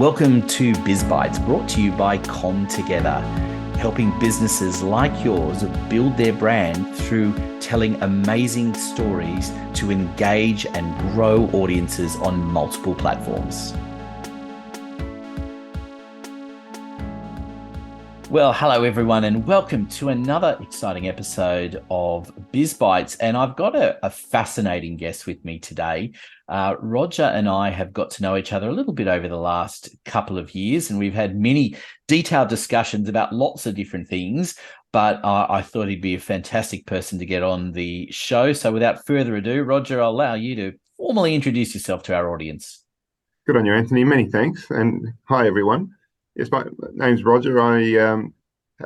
Welcome to BizBytes, brought to you by Com Together, helping businesses like yours build their brand through telling amazing stories to engage and grow audiences on multiple platforms. Well, hello everyone, and welcome to another exciting episode of BizBytes. And I've got a fascinating guest with me today. Roger and I have got to know each other a little bit over the last couple of years, and we've had many detailed discussions about lots of different things, but I thought he'd be a fantastic person to get on the show. So without further ado, Roger, I'll allow you to formally introduce yourself to our audience. Good on you, Anthony. Many thanks. And hi, everyone. Yes, my name's Roger. I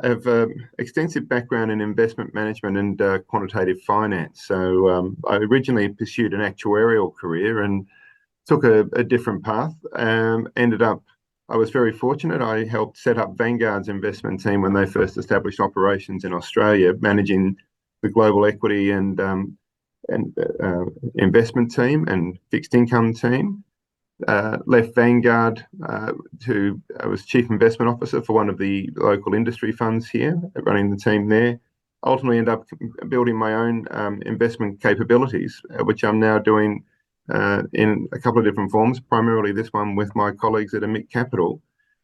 have extensive background in investment management and quantitative finance. So I originally pursued an actuarial career and took a different path. I was very fortunate. I helped set up Vanguard's investment team when they first established operations in Australia, managing the global equity and investment team and fixed income team. Left Vanguard I was chief investment officer for one of the local industry funds here, running the team there. Ultimately ended up building my own investment capabilities, which I'm now doing in a couple of different forms, primarily this one with my colleagues at Emit Capital,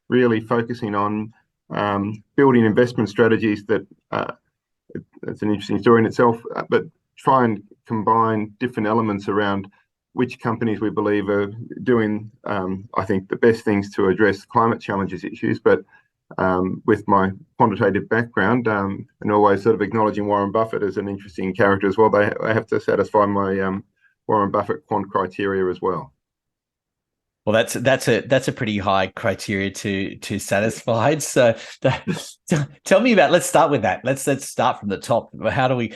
really focusing on building investment strategies that, it's an interesting story in itself, but try and combine different elements around which companies we believe are doing, I think, the best things to address climate challenges issues. But with my quantitative background and always sort of acknowledging Warren Buffett as an interesting character as well, I have to satisfy my Warren Buffett quant criteria as well. Well, that's a pretty high criteria to satisfy. So tell me about. Let's start with that. Let's start from the top. How do you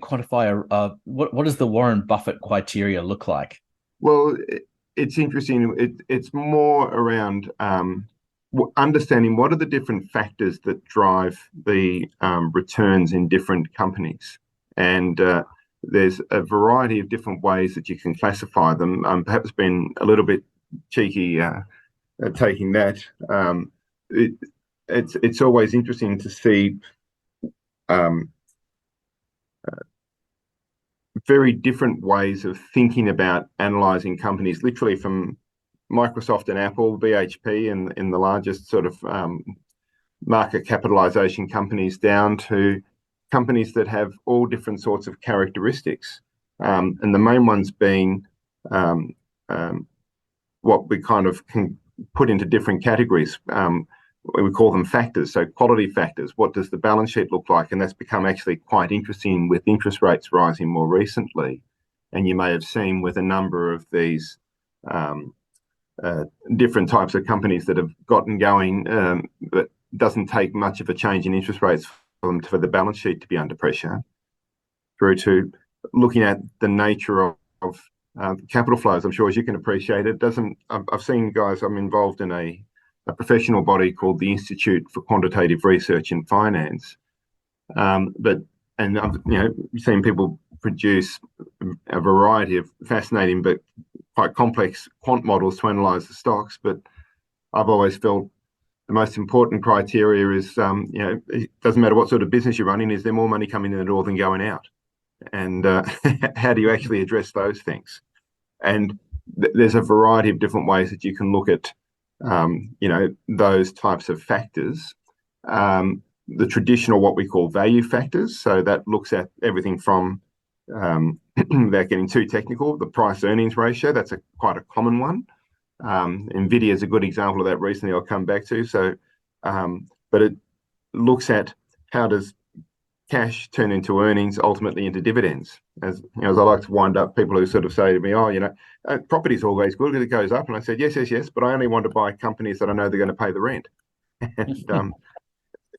quantify what does the Warren Buffett criteria look like? Well, it's interesting. It's more around understanding what are the different factors that drive the returns in different companies, and there's a variety of different ways that you can classify them. Perhaps been a little bit cheeky at taking that. It's always interesting to see very different ways of thinking about analysing companies, literally from Microsoft and Apple, BHP, in the largest sort of market capitalisation companies, down to companies that have all different sorts of characteristics, and the main ones being what we kind of can put into different categories. We call them factors. So quality factors. What does the balance sheet look like? And that's become actually quite interesting with interest rates rising more recently. And you may have seen with a number of these different types of companies that have gotten going, but doesn't take much of a change in interest rates for the balance sheet to be under pressure, through to looking at the nature of capital flows. I'm sure, as you can appreciate, I've seen guys. I'm involved in a professional body called the Institute for Quantitative Research in Finance, and I've seen people produce a variety of fascinating but quite complex quant models to analyse the stocks. But I've always felt the most important criteria is, it doesn't matter what sort of business you're running, is there more money coming in the door than going out? And how do you actually address those things? And there's a variety of different ways that you can look at, those types of factors. The traditional, what we call value factors. So that looks at everything from, without getting too technical, the price earnings ratio. That's quite a common one. NVIDIA is a good example of that recently, I'll come back to. So, but it looks at how does cash turn into earnings, ultimately into dividends. As I like to wind up people who sort of say to me, property's always good because it goes up. And I said, yes, but I only want to buy companies that I know they're going to pay the rent. And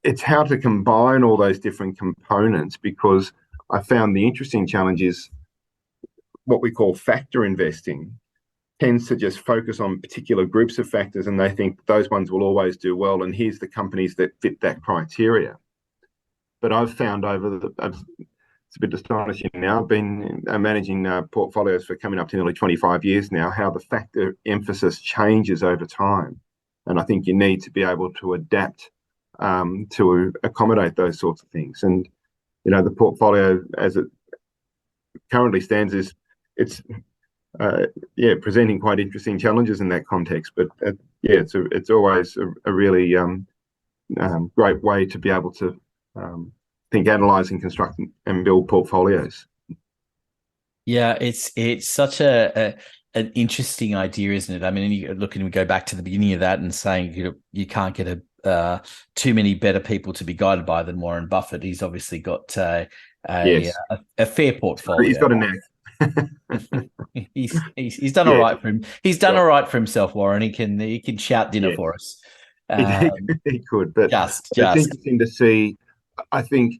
it's how to combine all those different components, because I found the interesting challenge is what we call factor investing tends to just focus on particular groups of factors, and they think those ones will always do well, and here's the companies that fit that criteria. But I've found over it's a bit astonishing now. I've been managing portfolios for coming up to nearly 25 years now, how the factor emphasis changes over time. And I think you need to be able to adapt to accommodate those sorts of things. And, the portfolio as it currently stands it's presenting quite interesting challenges in that context. But it's always a really great way to be able to think, analyze, and construct and build portfolios. Yeah, it's such an interesting idea, isn't it? I mean, we go back to the beginning of that and saying you can't get too many better people to be guided by than Warren Buffett. He's obviously got a fair portfolio. He's got a knack. he's done all right for him. He's done all right for himself, Warren. He can shout dinner for us. He could, but just it's interesting to see. I think,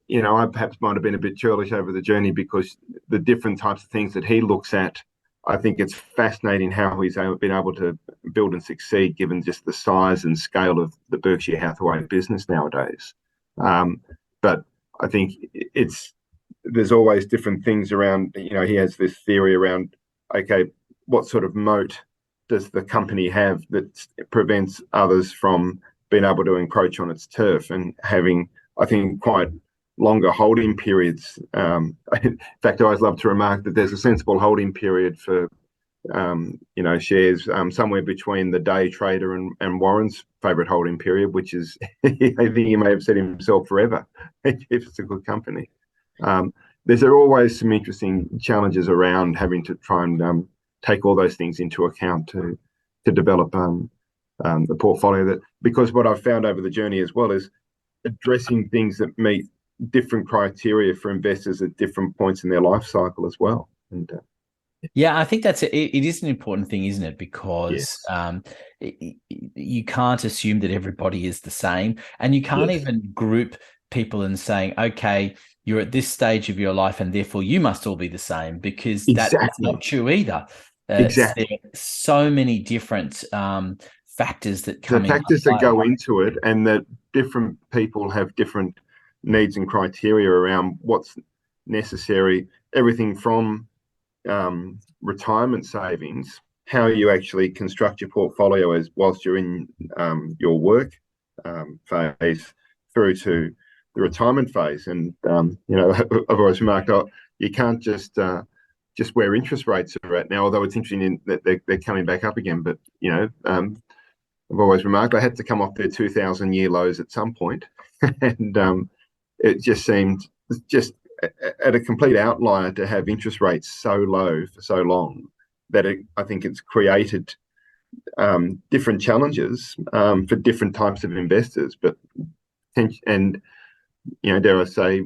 I perhaps might have been a bit churlish over the journey because the different types of things that he looks at, I think it's fascinating how he's been able to build and succeed given just the size and scale of the Berkshire Hathaway business nowadays. But I think there's always different things around, he has this theory around, okay, what sort of moat does the company have that prevents others from being able to encroach on its turf and having, I think, quite longer holding periods. In fact, I always love to remark that there's a sensible holding period for, shares somewhere between the day trader and Warren's favourite holding period, which is, I think he may have said himself, forever, if it's a good company. There's always some interesting challenges around having to try and take all those things into account to develop the portfolio. Because what I've found over the journey as well is addressing things that meet different criteria for investors at different points in their life cycle as well. And I think it is an important thing, isn't it? Because you can't assume that everybody is the same, and you can't even group people and saying, okay, you're at this stage of your life and therefore you must all be the same, because that's not true either. Exactly. There are so many different factors that come in. The factors that go into it, and that different people have different needs and criteria around what's necessary. Everything from retirement savings, how you actually construct your portfolio whilst you're in your work phase, through to the retirement phase. And I've always remarked, you can't just where interest rates are at now, although it's interesting that they're coming back up again. But I've always remarked I had to come off their 2,000-year lows at some point, and it just seemed just at a complete outlier to have interest rates so low for so long that I think it's created different challenges for different types of investors. But and dare I say,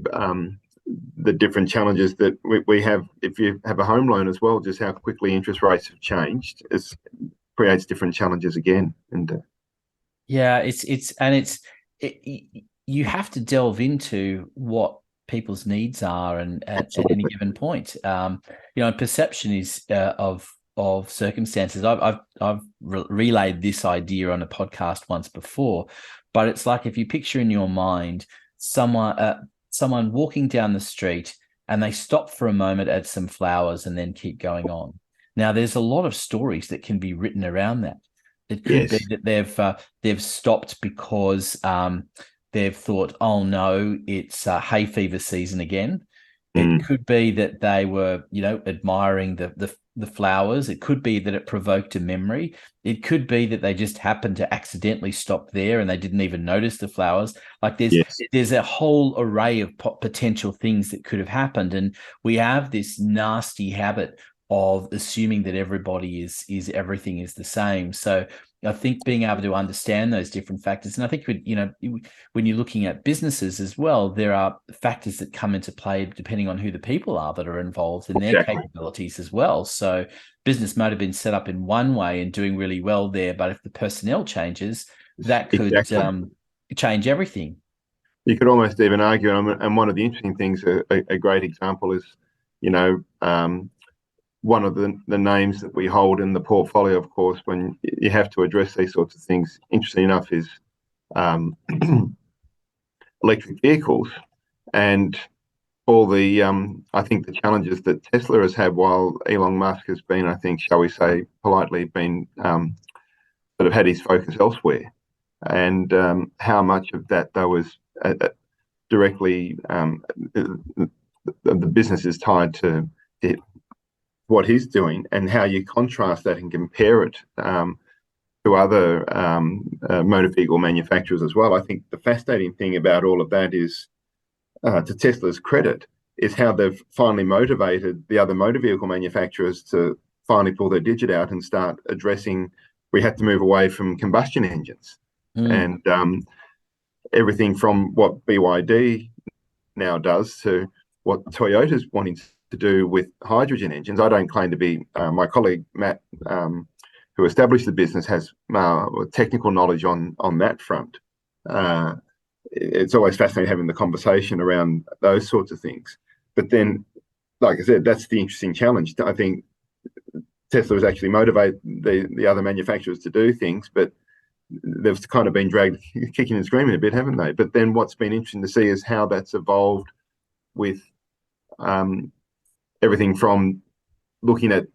the different challenges that we have if you have a home loan as well, just how quickly interest rates have changed creates different challenges again. And you have to delve into what people's needs are and at any given point. Perception is of circumstances. I've relayed this idea on a podcast once before, but it's like if you picture in your mind someone walking down the street and they stop for a moment at some flowers and then keep going on. Now, there's a lot of stories that can be written around that. It could be that they've stopped because they've thought, oh no, it's hay fever season again. It could be that they were, admiring the flowers. It could be that it provoked a memory. It could be that they just happened to accidentally stop there and they didn't even notice the flowers. Like there's a whole array of potential things that could have happened, and we have this nasty habit of assuming that everybody everything is the same. So I think being able to understand those different factors, and I think when you're looking at businesses as well, there are factors that come into play depending on who the people are that are involved in their capabilities as well. So business might have been set up in one way and doing really well there, but if the personnel changes, that could change everything. You could almost even argue, and one of the interesting things, a great example is, one of the names that we hold in the portfolio, of course, when you have to address these sorts of things, interesting enough, is electric vehicles. And all the I think the challenges that Tesla has had, while Elon Musk has been, I think, shall we say, politely, been sort of had his focus elsewhere, and how much of that though was directly the business is tied to what he's doing, and how you contrast that and compare it to other motor vehicle manufacturers as well. I think the fascinating thing about all of that is, to Tesla's credit, is how they've finally motivated the other motor vehicle manufacturers to finally pull their digit out and start addressing, we had to move away from combustion engines. And everything from what BYD now does to what Toyota's wanting to do with hydrogen engines. I don't claim to be, my colleague Matt, who established the business, has technical knowledge on that front. It's always fascinating having the conversation around those sorts of things. But then, like I said, that's the interesting challenge. I think Tesla has actually motivated the other manufacturers to do things, but they've kind of been dragged kicking and screaming a bit, haven't they? But then what's been interesting to see is how that's evolved with everything from looking at,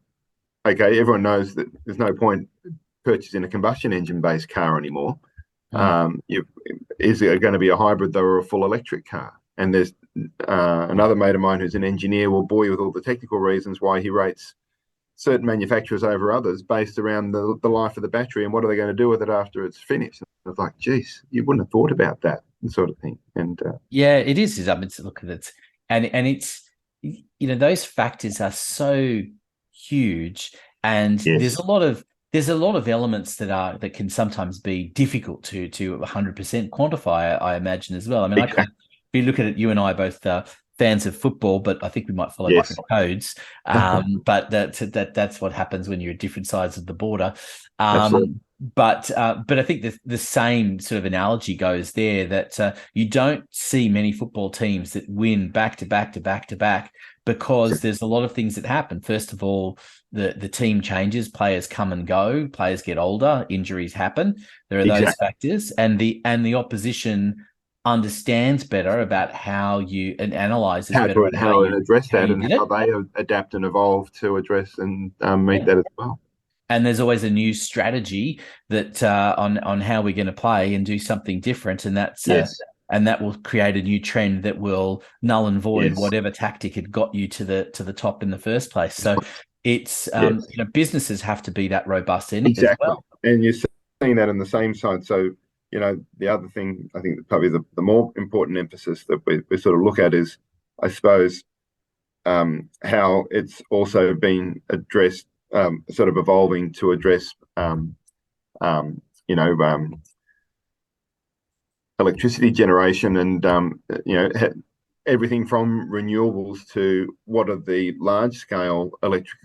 okay, everyone knows that there's no point purchasing a combustion engine-based car anymore. Is it going to be a hybrid though, or a full electric car? And there's another mate of mine who's an engineer will bore you with all the technical reasons why he rates certain manufacturers over others based around the life of the battery and what are they going to do with it after it's finished. And I was like, geez, you wouldn't have thought about that sort of thing. And yeah, it is. I mean, look at it, and it's, you know, those factors are so huge, and yes, there's a lot of elements that can sometimes be difficult to 100% quantify, I imagine, as well. I mean, exactly. if you look at it, you and I are both fans of football, but I think we might follow Yes. different codes. But that's what happens when you're at different sides of the border. But I think the same sort of analogy goes there, that you don't see many football teams that win back to back to back to back, because there's a lot of things that happen. First of all, the team changes, players come and go, players get older, injuries happen. There are those factors, and the opposition understands better about how you, and analyzes how better to how you address that, and how it. they adapt and evolve to address and meet that as well. And there's always a new strategy that on how we're going to play and do something different, and that's and that will create a new trend that will null and void whatever tactic had got you to the top in the first place. So it's you know, businesses have to be that robust in it as well. And you're seeing that on the same side. So, you know, the other thing I think probably the more important emphasis that we sort of look at is, I suppose, how it's also been addressed, sort of evolving to address, you know, electricity generation, and you know, everything from renewables to what are the large scale electric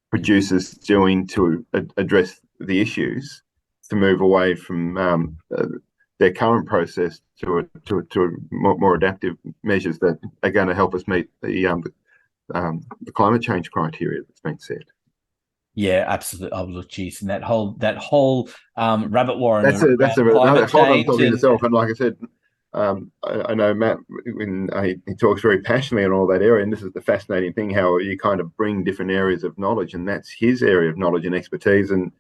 producers doing to address the issues, to move away from their current process to more adaptive measures that are going to help us meet the climate change criteria that's been set. Yeah, absolutely. Oh, look, geez, and that whole rabbit warren. That's another whole other topic in itself. And like I said, I know Matt, when he talks very passionately on all that area, and this is the fascinating thing, how you kind of bring different areas of knowledge, and that's his area of knowledge and expertise, and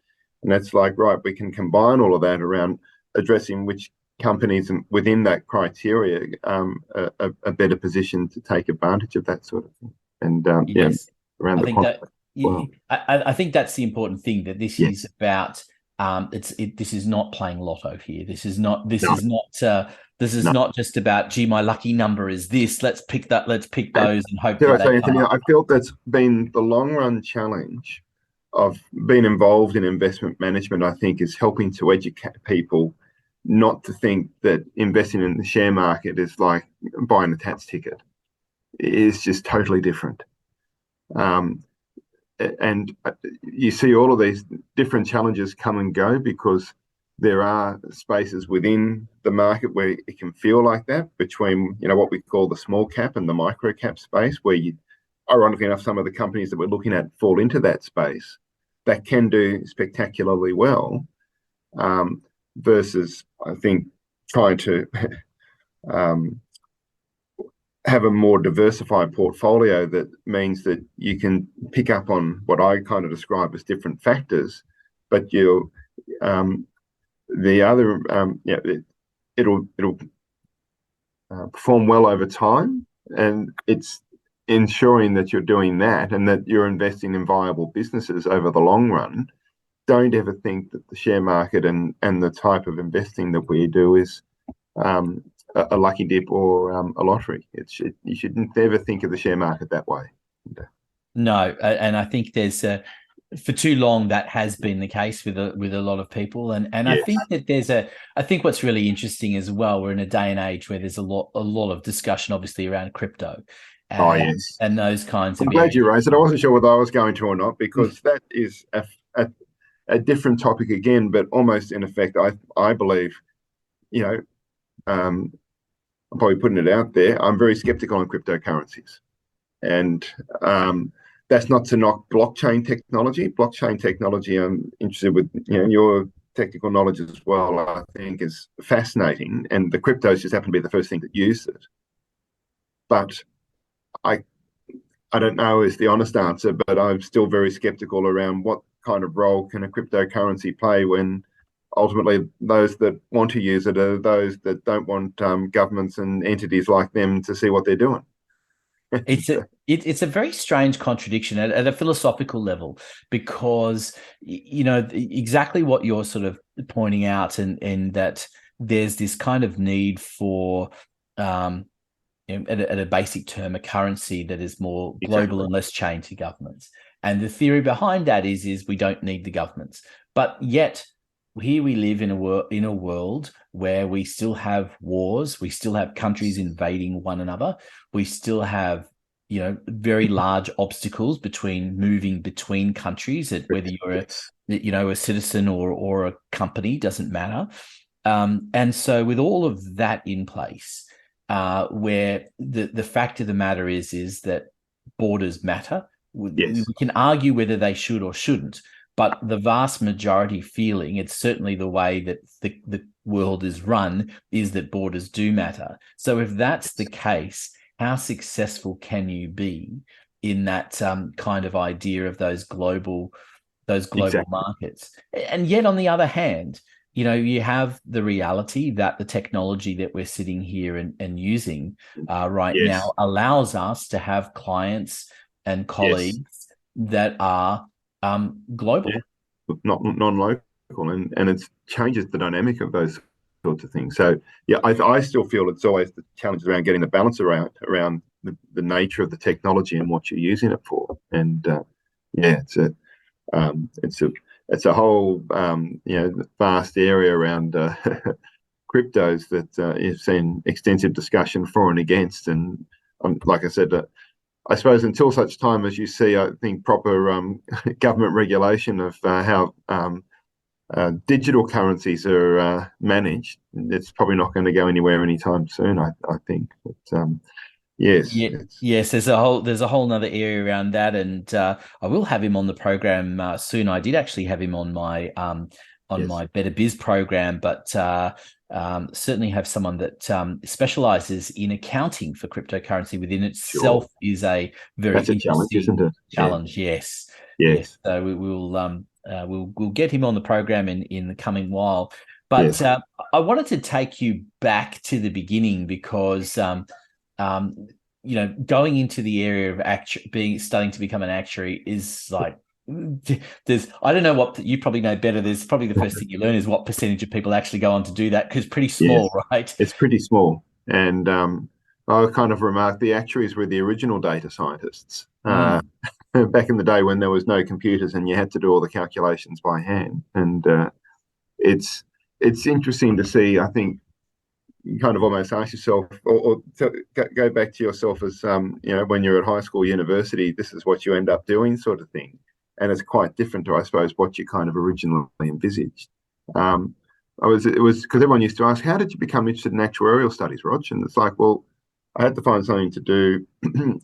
that's like, right, we can combine all of that around addressing which companies within that criteria are better positioned to take advantage of that sort of thing. And around I the think that. Well, I think that's the important thing, that this is about. This is not playing lotto here. This is not just about, gee, my lucky number is this. Let's pick that. Let's pick those and hope. Anthony, I feel that's been the long run challenge of being involved in investment management. I think is helping to educate people not to think that investing in the share market is like buying a Tats ticket. It is just totally different. And you see all of these different challenges come and go, because there are spaces within the market where it can feel like that, between, you know, what we call the small cap and the micro cap space, where you, ironically enough, some of the companies that we're looking at fall into that space that can do spectacularly well, versus, I think, trying to have a more diversified portfolio that means that you can pick up on what I kind of describe as different factors, but you'll the other it'll perform well over time, and it's ensuring that you're doing that and that you're investing in viable businesses over the long run. Don't ever think that the share market and the type of investing that we do is a lucky dip or a lottery. You shouldn't ever think of the share market that way. No, and I think there's for too long that has been the case with a lot of people, and I Yes. think that I think what's really interesting as well. We're in a day and age where there's a lot of discussion, obviously, around crypto, Oh, yes. and those kinds I'm of glad areas. you raised it. I wasn't sure whether I was going to or not, because that is a different topic again, but almost in effect, I believe, you know, I'm probably putting it out there. I'm very skeptical on cryptocurrencies, and that's not to knock blockchain technology. Blockchain technology, I'm interested with, your technical knowledge as well. I think is fascinating, and the cryptos just happen to be the first thing that used it. But I I don't know is the honest answer, but I'm still very skeptical around what kind of role can a cryptocurrency play when ultimately those that want to use it are those that don't want governments and entities like them to see what they're doing. It's a very strange contradiction at a philosophical level, because exactly what you're sort of pointing out, and that there's this kind of need for at a basic term, a currency that is more global Exactly. and less chained to governments. And the theory behind that is we don't need the governments. But yet here we live in a world where we still have wars, we still have countries invading one another, we still have very large obstacles moving between countries, whether you're a citizen or a company, doesn't matter. And so with all of that in place, where the fact of the matter is that borders matter. Yes. We can argue whether they should or shouldn't, but the vast majority feeling, it's certainly the way that the world is run, is that borders do matter. So if that's the case, how successful can you be in that kind of idea of those global Exactly. markets? And yet, on the other hand, you have the reality that the technology that we're sitting here and using right Yes. now allows us to have clients and Yes. colleagues that are global. Yeah. Not non-local, and it changes the dynamic of those sorts of things. So yeah, I still feel it's always the challenge around getting the balance around the nature of the technology and what you're using it for. And yeah, it's a whole vast area around cryptos that you've seen extensive discussion for and against. And like I said, I suppose until such time as you see, I think, proper government regulation of how digital currencies are managed, it's probably not going to go anywhere anytime soon, I think. But yes, Yeah, yes, there's a whole nother area around that, and I will have him on the program soon. I did actually have him on yes, my Better Biz program, but certainly have someone that specializes in accounting for cryptocurrency within sure. itself is a very That's a challenge, isn't interesting it? Yeah. challenge. Yes, yes. Yes, So we'll get him on the program in the coming while. But yes, I wanted to take you back to the beginning, because going into the area of starting to become an actuary is like, I don't know what you probably know better. There's probably the first thing you learn is what percentage of people actually go on to do that, because pretty yes. small, right? It's pretty small. And I kind of remarked the actuaries were the original data scientists Mm. back in the day when there was no computers and you had to do all the calculations by hand. And it's it's interesting to see. I think you kind of almost ask yourself, go back to yourself as when you're at high school, university, this is what you end up doing, sort of thing. And it's quite different to, I suppose, what you kind of originally envisaged. Um, it was because everyone used to ask, how did you become interested in actuarial studies, Rog? And it's like, well, I had to find something to do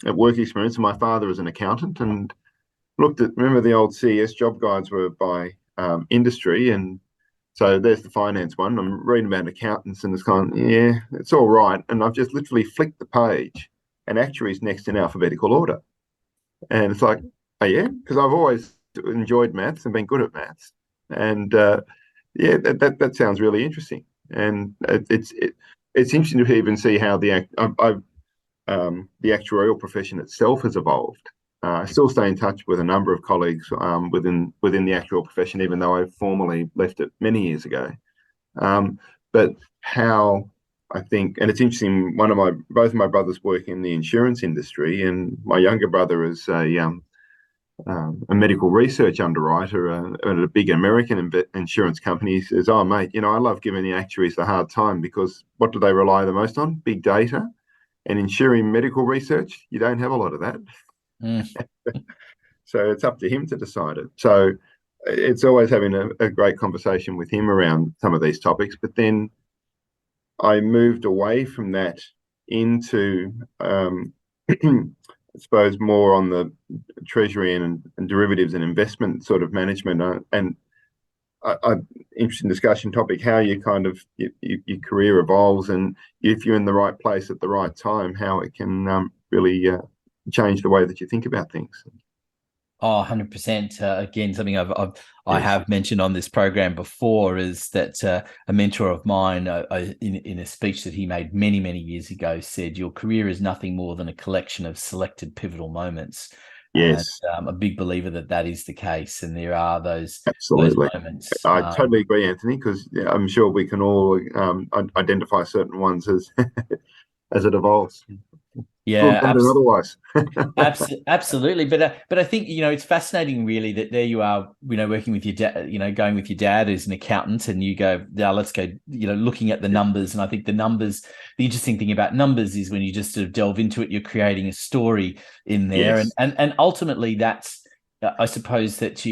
at work experience. And my father is an accountant, and remember the old CES job guides were by industry, and so there's the finance one. I'm reading about accountants, and it's kind of, yeah, it's all right. And I've just literally flicked the page, and actuaries next in alphabetical order. And it's like, oh yeah, because I've always enjoyed maths and been good at maths, and yeah, that sounds really interesting. And it's interesting to even see how the actuarial profession itself has evolved. I still stay in touch with a number of colleagues within the actuarial profession, even though I formally left it many years ago. But how I think, and it's interesting. Both of my brothers work in the insurance industry, and my younger brother is a medical research underwriter at a big American insurance company. He says, "Oh, mate, I love giving the actuaries a hard time because what do they rely the most on? Big data, and insuring medical research. You don't have a lot of that." Mm. So it's up to him to decide it. So it's always having a great conversation with him around some of these topics. But then I moved away from that into, I suppose, more on the treasury and derivatives and investment sort of management. And I'm interested in discussion topic, how you your career evolves, and if you're in the right place at the right time, how it can really change the way that you think about things. Oh, 100%. Again, something I Yes. have mentioned on this program before is that a mentor of mine, in a speech that he made many, many years ago, said, "Your career is nothing more than a collection of selected pivotal moments." Yes. And I'm a big believer that is the case, and there are those Absolutely. moments. I totally agree, Anthony, because I'm sure we can all identify certain ones as as it evolves. Good, bad, and otherwise. Absolutely, but I think it's fascinating, really, that there you are, working with your dad, going with your dad as an accountant, and you go, "Now let's go," looking at the numbers. And I think the interesting thing about numbers is when you just sort of delve into it, you're creating a story in there, Yes. and ultimately that's, I suppose that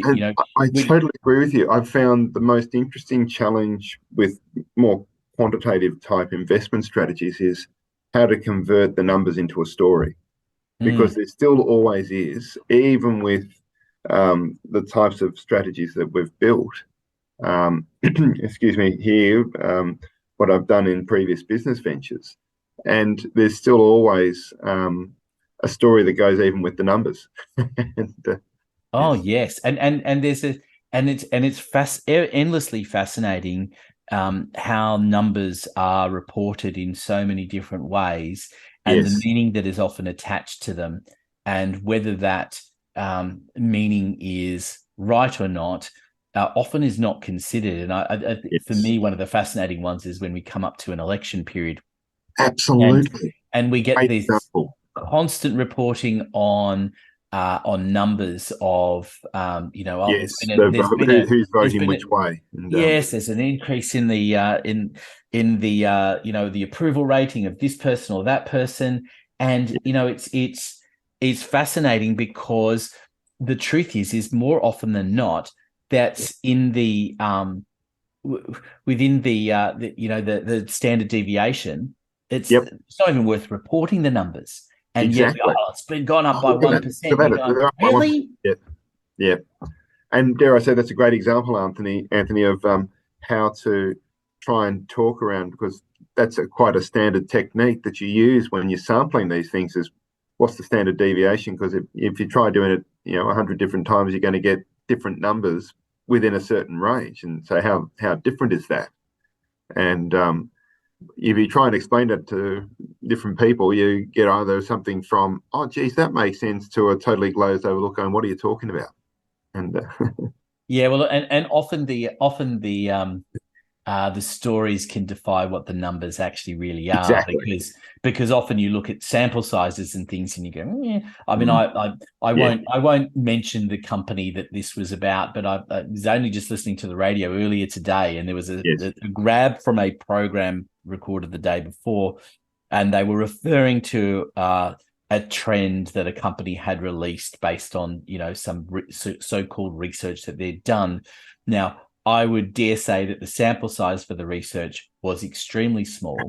I totally agree with you. I've found the most interesting challenge with more quantitative type investment strategies is how to convert the numbers into a story, because there still always is, even with the types of strategies that we've built. Excuse me, here, what I've done in previous business ventures, and there's still always a story that goes even with the numbers. and, Oh yes. yes, and there's it's endlessly fascinating how numbers are reported in so many different ways, and the Yes. meaning that is often attached to them, and whether that meaning is right or not, often is not considered. And for Yes. me, one of the fascinating ones is when we come up to an election period, Absolutely. and we get Great this example. constant reporting on numbers of Yes. Who's there's voting been which way? And yes, there's an increase in the in the the approval rating of this person or that person, and it's fascinating because the truth is more often than not that's in the within the standard deviation. yep, It's not even worth reporting the numbers, and yet exactly. it's been gone up by Look at it. Look 1%. at You're it. going, They're up by 1%. really? Yeah. Yeah. And dare I say, that's a great example, Anthony, of how to try and talk around, because that's quite a standard technique that you use when you're sampling these things, is what's the standard deviation? Because if you try doing it, 100 different times, you're going to get different numbers within a certain range. And so how different is that? And if you try and explain it to different people, you get either something from, "Oh, geez, that makes sense," to a totally glazed over look going, "What are you talking about?" And Yeah, well, and often the stories can defy what the numbers actually really are, exactly. because often you look at sample sizes and things and you go, yeah. I mean, Yeah. I won't mention the company that this was about, but I was only just listening to the radio earlier today, and there was a Yes. grab from a program recorded the day before, and they were referring to a trend that a company had released based on some so-called research that they'd done. Now, I would dare say that the sample size for the research was extremely small.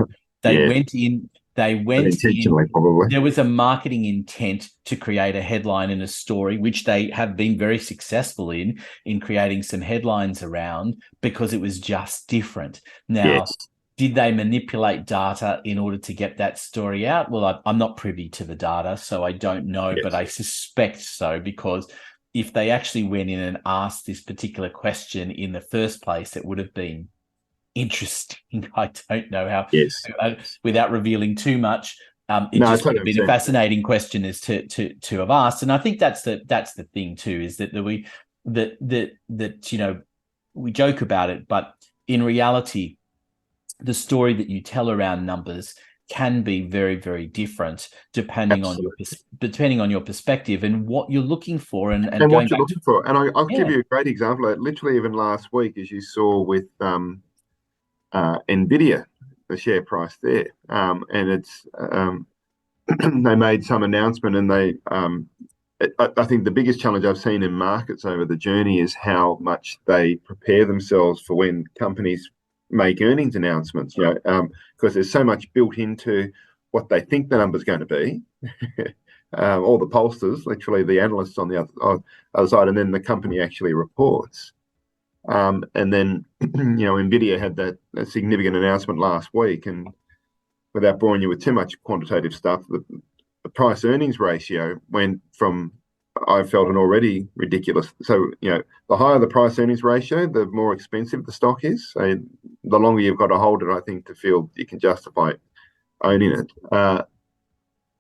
They Yeah. went in. Unintentionally, probably. There was a marketing intent to create a headline and a story, which they have been very successful in creating some headlines around, because it was just different. Now, Yes. did they manipulate data in order to get that story out? Well, I'm not privy to the data, so I don't know, but Yes. I suspect so, because if they actually went in and asked this particular question in the first place, it would have been interesting. I don't know how, Yes. without revealing too much, it No, I just would totally have been a understand. fascinating question as to have asked. And I think that's the thing too, is that we joke about it, but in reality, the story that you tell around numbers can be very, very different Absolutely. depending on your perspective and what you're looking for. And And going what you're back to, looking for. And I'll give yeah, you a great example. Literally, even last week, as you saw with Nvidia, the share price there, and it's they made some announcement, and I think the biggest challenge I've seen in markets over the journey is how much they prepare themselves for when companies make earnings announcements. Because there's so much built into what they think the number's going to be. All the pollsters, literally the analysts on the other side, and then the company actually reports. And then, Nvidia had that a significant announcement last week, and without boring you with too much quantitative stuff, the price earnings ratio went from, I felt, an already ridiculous. So, the higher the price earnings ratio, the more expensive the stock is. So the longer you've got to hold it, I think, to feel you can justify owning it.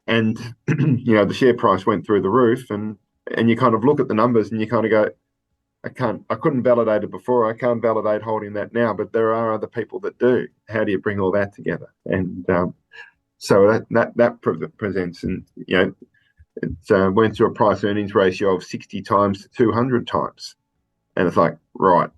And, the share price went through the roof, and you kind of look at the numbers and you kind of go, I couldn't validate it before. I can't validate holding that now, but there are other people that do. How do you bring all that together? And so that presents, and it went through a price earnings ratio of 60 times to 200 times, and it's like, right.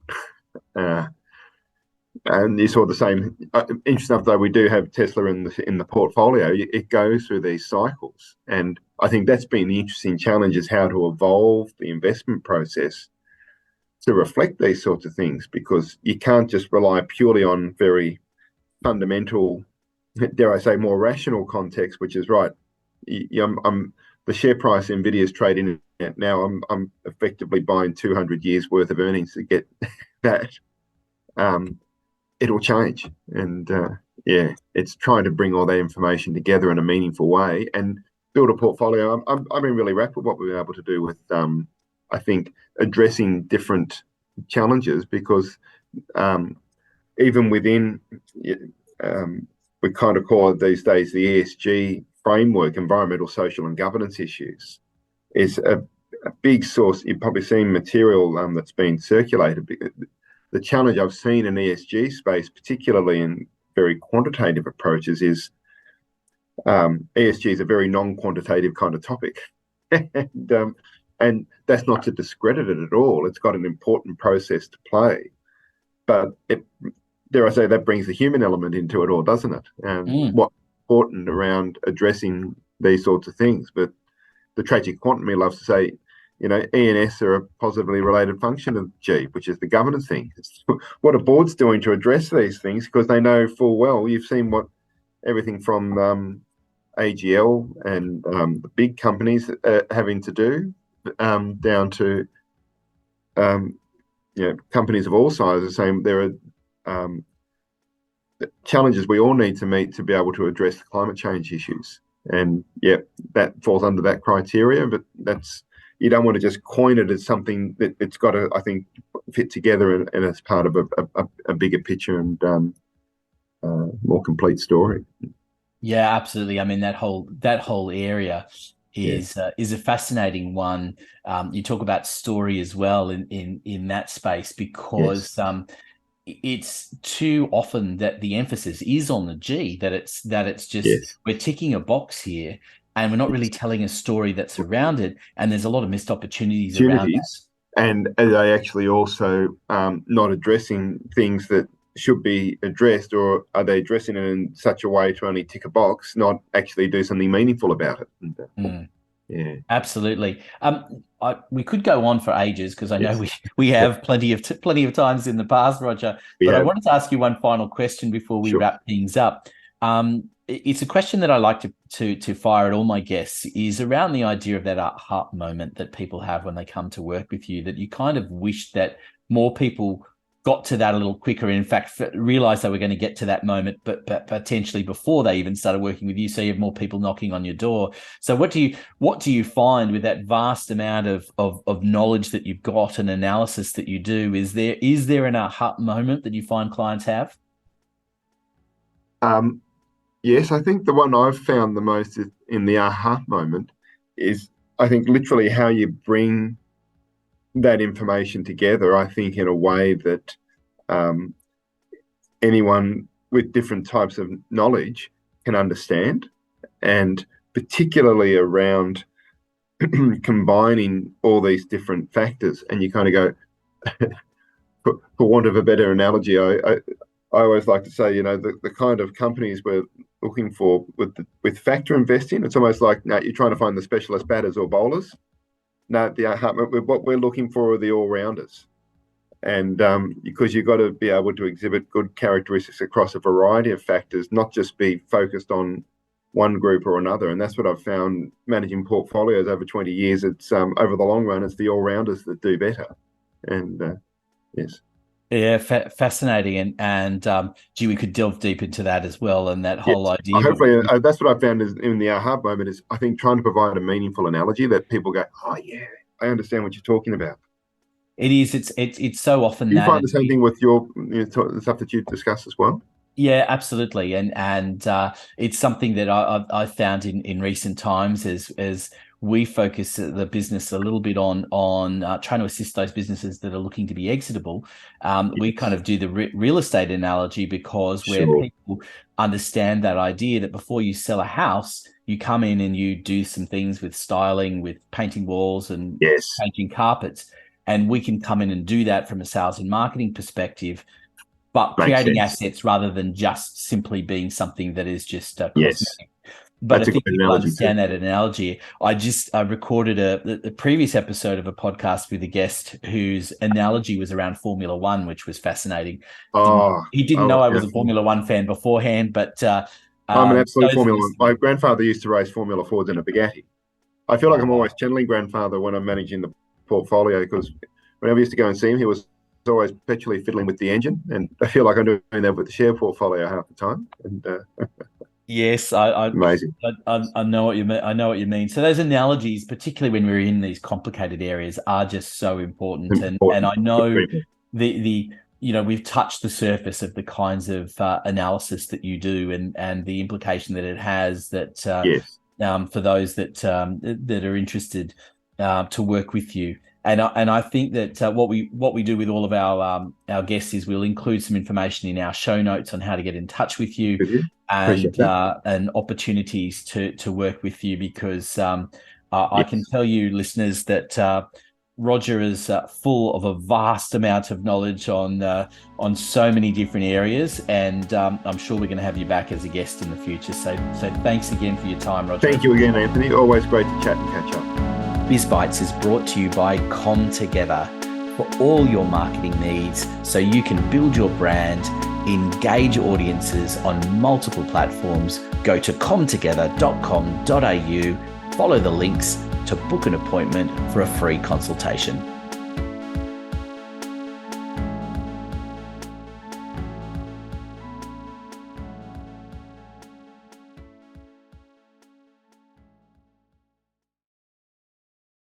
And you saw the same. Interesting enough, though, we do have Tesla in the portfolio. It goes through these cycles, and I think that's been the interesting challenge: is how to evolve the investment process to reflect these sorts of things, because you can't just rely purely on very fundamental, dare I say, more rational context, which is right. I'm the share price Nvidia is trading at now. I'm effectively buying 200 years worth of earnings to get that. It'll change, and it's trying to bring all that information together in a meaningful way and build a portfolio. I've been really wrapped with what we've been able to do with, I think, addressing different challenges, because even within, we kind of call it these days the ESG framework, environmental, social, and governance issues, is a big source. You've probably seen material that's been circulated. The challenge I've seen in ESG space, particularly in very quantitative approaches, is ESG is a very non-quantitative kind of topic. And that's not to discredit it at all. It's got an important process to play. But dare I say, that brings the human element into it all, doesn't it? And what's important around addressing these sorts of things. But the tragic quantum, me loves to say, E and S are a positively related function of G, which is the governance thing. It's what a board's doing to address these things, because they know full well. You've seen what everything from AGL and the big companies are having to do, down to companies of all sizes, saying there are challenges we all need to meet to be able to address the climate change issues. And that falls under that criteria, but you don't want to just coin it as something that it's got to, I think, fit together and as part of a bigger picture and more complete story. Yeah, absolutely. I mean, that whole area is a fascinating one. You talk about story as well in that space, because it's too often that the emphasis is on the G, that it's just we're ticking a box here and we're not really telling a story that's around it, and there's a lot of missed opportunities around that. And are they actually also not addressing things that should be addressed, or are they addressing it in such a way to only tick a box, not actually do something meaningful about it? Yeah, absolutely. We could go on for ages, because I know we have plenty of times in the past, Roger. But I wanted to ask you one final question before we wrap things up. It's a question that I like to fire at all my guests, is around the idea of that aha moment that people have when they come to work with you, that you kind of wish that more people got to that a little quicker. In fact, realized they were going to get to that moment, but potentially before they even started working with you. So you have more people knocking on your door. So what do you find with that vast amount of knowledge that you've got and analysis that you do? Is there an aha moment that you find clients have? Yes, I think the one I've found the most in the aha moment is, I think, literally how you bring that information together, I think, in a way that anyone with different types of knowledge can understand, and particularly around combining all these different factors. And you kind of go, for want of a better analogy, I always like to say, the kind of companies we're looking for with factor investing, it's almost like, now you're trying to find the specialist batters or bowlers. No, what we're looking for are the all-rounders. And because you've got to be able to exhibit good characteristics across a variety of factors, not just be focused on one group or another. And that's what I've found managing portfolios over 20 years. It's over the long run, it's the all-rounders that do better. And yes. Yeah, fascinating, and gee, we could delve deep into that as well, and that whole idea. Hopefully, that's what I found is in the aha moment is, I think, trying to provide a meaningful analogy that people go, oh yeah, I understand what you're talking about. It is. It's so often. Do you find the same thing with your the stuff that you discuss as well? Yeah, absolutely, and it's something that I found in recent times as we focus the business a little bit on trying to assist those businesses that are looking to be exitable. We kind of do the real estate analogy, because where people understand that idea that before you sell a house, you come in and you do some things with styling, with painting walls and changing carpets. And we can come in and do that from a sales and marketing perspective, but creating assets rather than just simply being something that is just cosmetic. But I think people understand that analogy. I recorded a previous episode of a podcast with a guest whose analogy was around Formula One, which was fascinating. He didn't know I was a Formula One fan beforehand, but I'm an absolute Formula One. My grandfather used to race Formula Fords in a Bugatti. I feel like I'm always channeling grandfather when I'm managing the portfolio, because whenever I used to go and see him, he was always perpetually fiddling with the engine, and I feel like I'm doing that with the share portfolio half the time. And yes, amazing. I know what you mean. I know what you mean. So those analogies, particularly when we're in these complicated areas, are just so important. And I know we've touched the surface of the kinds of analysis that you do, and the implication that it has that for those that are interested to work with you. And I think that what we do with all of our guests is we'll include some information in our show notes on how to get in touch with you, and opportunities to work with you, because I can tell you, listeners, that Roger is full of a vast amount of knowledge on so many different areas, and I'm sure we're going to have you back as a guest in the future. So thanks again for your time, Roger. Thank you again, Anthony. Always great to chat and catch up. BizBytes is brought to you by ComTogether for all your marketing needs, so you can build your brand, engage audiences on multiple platforms. Go to comtogether.com.au, follow the links to book an appointment for a free consultation.